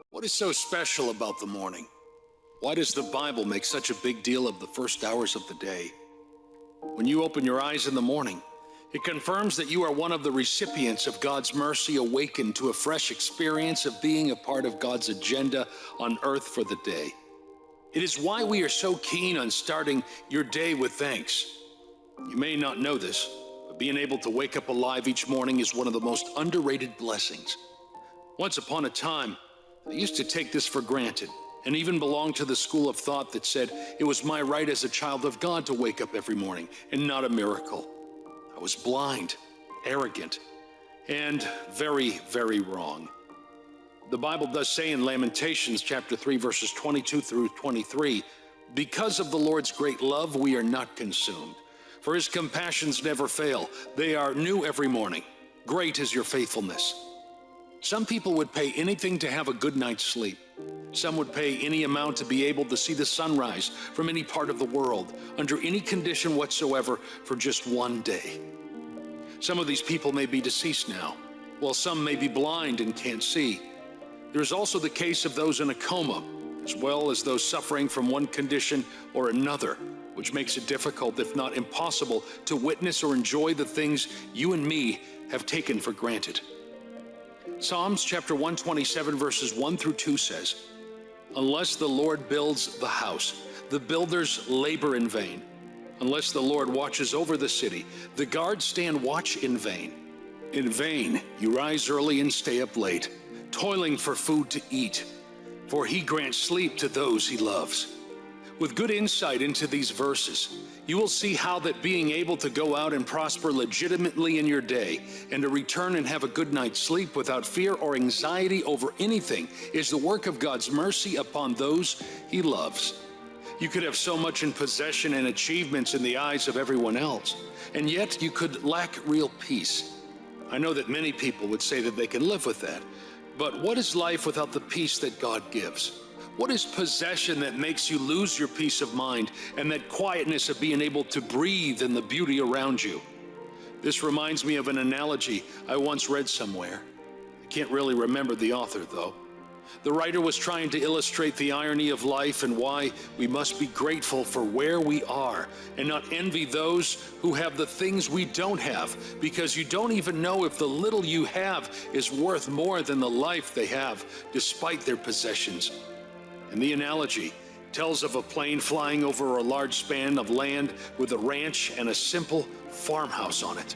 What is so special about the morning? Why does the Bible make such a big deal of the first hours of the day? When you open your eyes in the morning, it confirms that you are one of the recipients of God's mercy, awakened to a fresh experience of being a part of God's agenda on earth for the day. It is why we are so keen on starting your day with thanks. You may not know this, but being able to wake up alive each morning is one of the most underrated blessings. Once upon a time, I used to take this for granted, and even belonged to the school of thought that said it was my right as a child of God to wake up every morning and not a miracle. I was blind, arrogant, and very, very wrong. The Bible does say in Lamentations chapter 3, verses 22 through 23, "Because of the Lord's great love, we are not consumed. For his compassions never fail. They are new every morning. Great is your faithfulness." Some people would pay anything to have a good night's sleep. Some would pay any amount to be able to see the sunrise from any part of the world, under any condition whatsoever, for just one day. Some of these people may be deceased now, while some may be blind and can't see. There is also the case of those in a coma, as well as those suffering from one condition or another, which makes it difficult, if not impossible, to witness or enjoy the things you and me have taken for granted. Psalms chapter 127 verses 1 through 2 says, "Unless the Lord builds the house, the builders labor in vain. Unless the Lord watches over the city, the guards stand watch in vain. In vain you rise early and stay up late, toiling for food to eat, for he grants sleep to those he loves." With good insight into these verses, you will see how that being able to go out and prosper legitimately in your day and to return and have a good night's sleep without fear or anxiety over anything is the work of God's mercy upon those he loves. You could have so much in possession and achievements in the eyes of everyone else, and yet you could lack real peace. I know that many people would say that they can live with that, but what is life without the peace that God gives? What is possession that makes you lose your peace of mind and that quietness of being able to breathe in the beauty around you? This reminds me of an analogy I once read somewhere. I can't really remember the author, though. The writer was trying to illustrate the irony of life and why we must be grateful for where we are and not envy those who have the things we don't have, because you don't even know if the little you have is worth more than the life they have despite their possessions. And the analogy tells of a plane flying over a large span of land with a ranch and a simple farmhouse on it.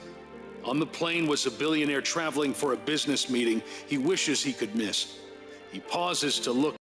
On the plane was a billionaire traveling for a business meeting he wishes he could miss. He pauses to look